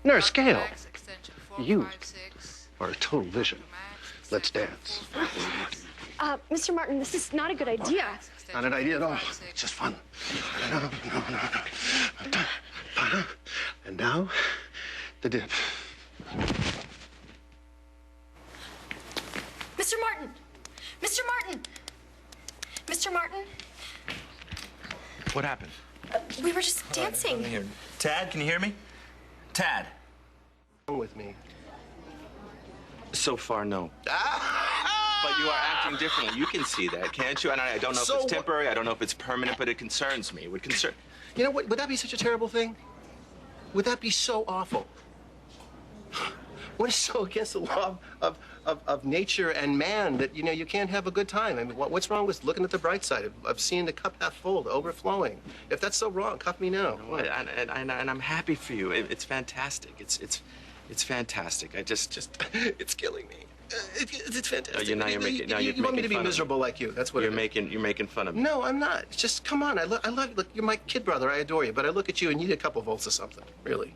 Nurse Gale, you are a total vision. Let's dance. Mr. Martin, this is not a good idea. Not an idea at all. It's just fun. No. And now, the dip. Mr. Martin! Mr. Martin! Mr. Martin? What happened? We were just dancing. Tad, can you hear me? Tad. Come with me. So far, no. But you are acting differently. You can see that, can't you? And I don't know if it's temporary. I don't know if it's permanent, but it concerns me. It would concern... You know, would that be such a terrible thing? Would that be so awful? What is so against the law of nature and man that, you know, you can't have a good time? I mean, what's wrong with looking at the bright side, of seeing the cup half full, overflowing? If that's so wrong, cuff me now. No, and I'm happy for you. It's fantastic. It's fantastic. It's killing me. It's fantastic. You want me to be miserable like you? That's what you're making fun of me. No, I'm not. It's just come on. I love you. Look, you're my kid brother. I adore you. But I look at you and you need a couple volts of something, really.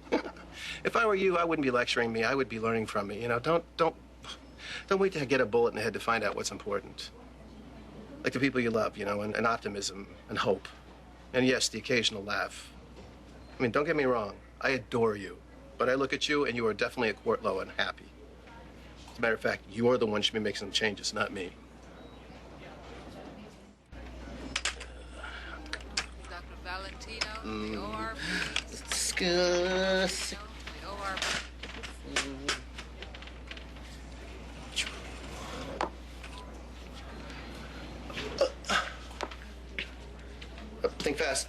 If I were you, I wouldn't be lecturing me. I would be learning from me. You know, don't wait to get a bullet in the head to find out what's important. Like the people you love, you know, and optimism and hope, and yes, the occasional laugh. I mean, don't get me wrong. I adore you, but I look at you and you are definitely a quart low and happy. As a matter of fact, you're the one who should be making some changes, not me. Dr. Valentino, the OR, Discuss. the OR. Think fast.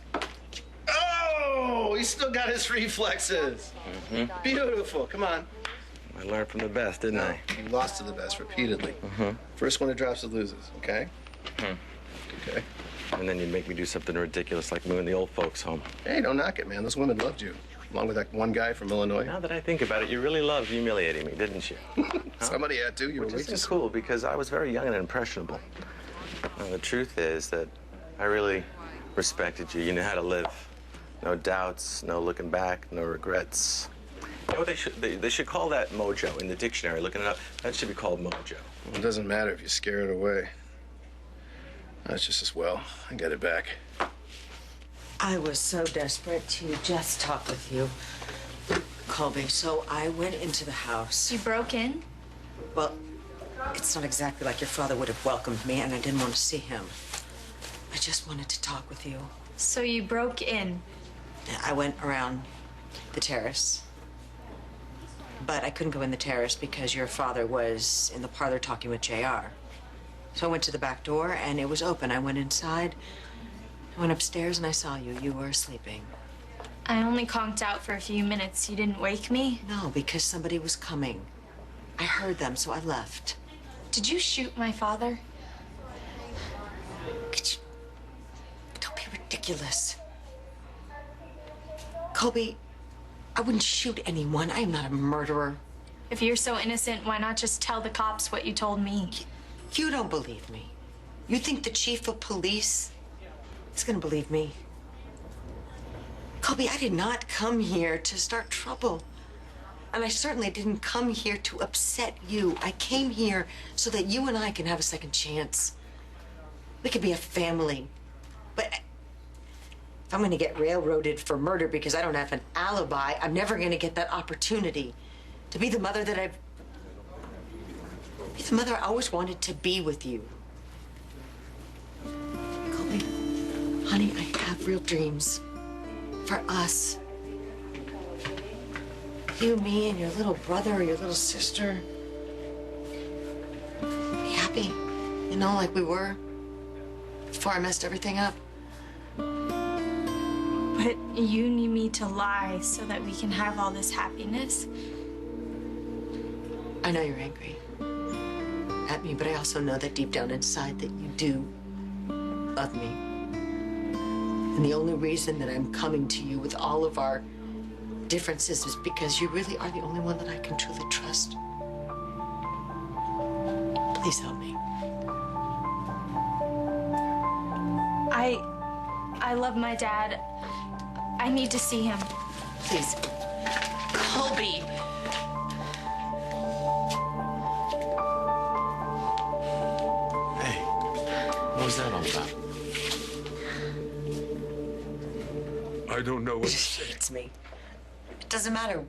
Oh, he's still got his reflexes. Mm-hmm. Beautiful. Come on. I learned from the best, didn't I? You lost to the best repeatedly. First one who drops it loses, okay? Okay. And then you'd make me do something ridiculous like moving the old folks home. Hey, don't knock it, man. Those women loved you. Along with that one guy from Illinois. Now that I think about it, you really loved humiliating me, didn't you? Somebody had to. You were Which way isn't too cool because I was very young and impressionable. And the truth is that I really respected you. You knew how to live. No doubts, no looking back, no regrets. You know what they should call that mojo in the dictionary. Looking it up, that should be called mojo. Well, it doesn't matter if you scare it away. That's just as well. I got it back. I was so desperate to just talk with you, Colby, so I went into the house. You broke in? Well, it's not exactly like your father would have welcomed me, and I didn't want to see him. I just wanted to talk with you. So you broke in? I went around the terrace. But I couldn't go in the terrace because your father was in the parlor talking with JR. So I went to the back door, and it was open. I went inside, I went upstairs, and I saw you. You were sleeping. I only conked out for a few minutes. You didn't wake me? No, because somebody was coming. I heard them, so I left. Did you shoot my father? Could you... Don't be ridiculous. Colby, I wouldn't shoot anyone. I am not a murderer. If you're so innocent, why not just tell the cops what you told me? You don't believe me. You think the chief of police is gonna believe me? Colby, I did not come here to start trouble. And I certainly didn't come here to upset you. I came here so that you and I can have a second chance. We could be a family. But if I'm gonna get railroaded for murder because I don't have an alibi, I'm never gonna get that opportunity to be the mother that I've... Be the mother I always wanted to be with you. Colby, honey, I have real dreams for us. You, me, and your little brother or your little sister. Be happy, you know, like we were before I messed everything up. But you need me to lie so that we can have all this happiness? I know you're angry at me, but I also know that deep down inside that you do love me. And the only reason that I'm coming to you with all of our differences is because you really are the only one that I can truly trust. Please help me. I love my dad. I need to see him. Please. Colby. What was that all about? I don't know what to She say. hates me. It doesn't matter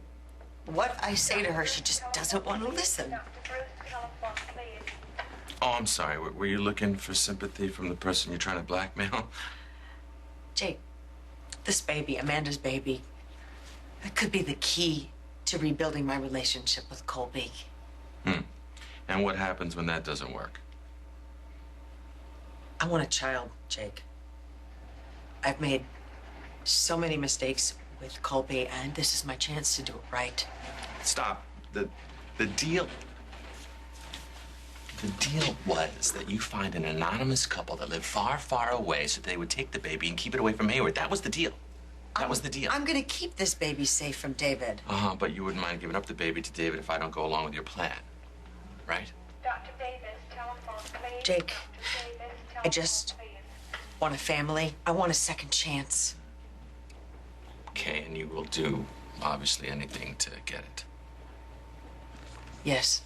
what I say to her, she just doesn't want to listen. Oh, I'm sorry. Were you looking for sympathy from the person you're trying to blackmail? Jake, this baby, Amanda's baby, that could be the key to rebuilding my relationship with Colby. And what happens when that doesn't work? I want a child, Jake. I've made so many mistakes with Colby, and this is my chance to do it right. Stop. The deal was that you find an anonymous couple that lived far, far away so they would take the baby and keep it away from Hayward. That was the deal. That was the deal. I'm gonna keep this baby safe from David. But you wouldn't mind giving up the baby to David if I don't go along with your plan, right? Dr. Davis, telephone, please. Jake, Dr. Davis, I just telephone, please. want a family. I want a second chance. Okay, and you will do, obviously, anything to get it. Yes.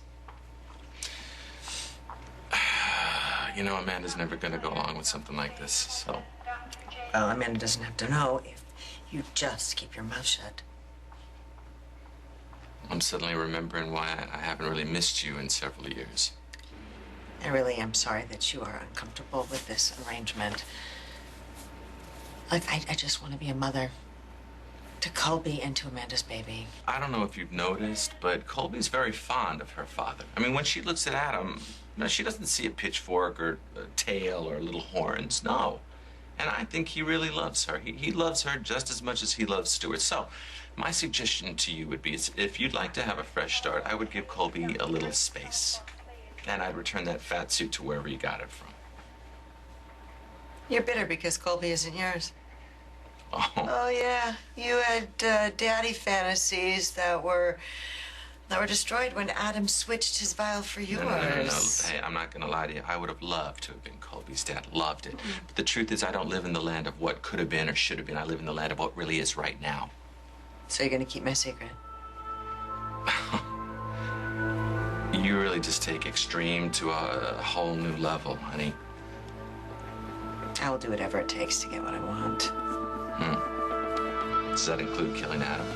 You know, Amanda's never gonna go along with something like this, so... Well, Amanda doesn't have to know if you just keep your mouth shut. I'm suddenly remembering why I haven't really missed you in several years. I really am sorry that you are uncomfortable with this arrangement. Like, I just want to be a mother to Colby and to Amanda's baby. I don't know if you've noticed, but Colby's very fond of her father. I mean, when she looks at Adam, no, she doesn't see a pitchfork or a tail or little horns, no. And I think he really loves her. He loves her just as much as he loves Stuart. So, my suggestion to you would be, if you'd like to have a fresh start, I would give Colby a little space. And I'd return that fat suit to wherever you got it from. You're bitter because Colby isn't yours. Oh. Oh, yeah. You had daddy fantasies that were destroyed when Adam switched his vial for yours. No. Hey, I'm not going to lie to you. I would have loved to have been Colby's dad. Loved it. But the truth is, I don't live in the land of what could have been or should have been. I live in the land of what really is right now. So you're going to keep my secret? You really just take extreme to a whole new level, honey. I will do whatever it takes to get what I want. Does that include killing Adam?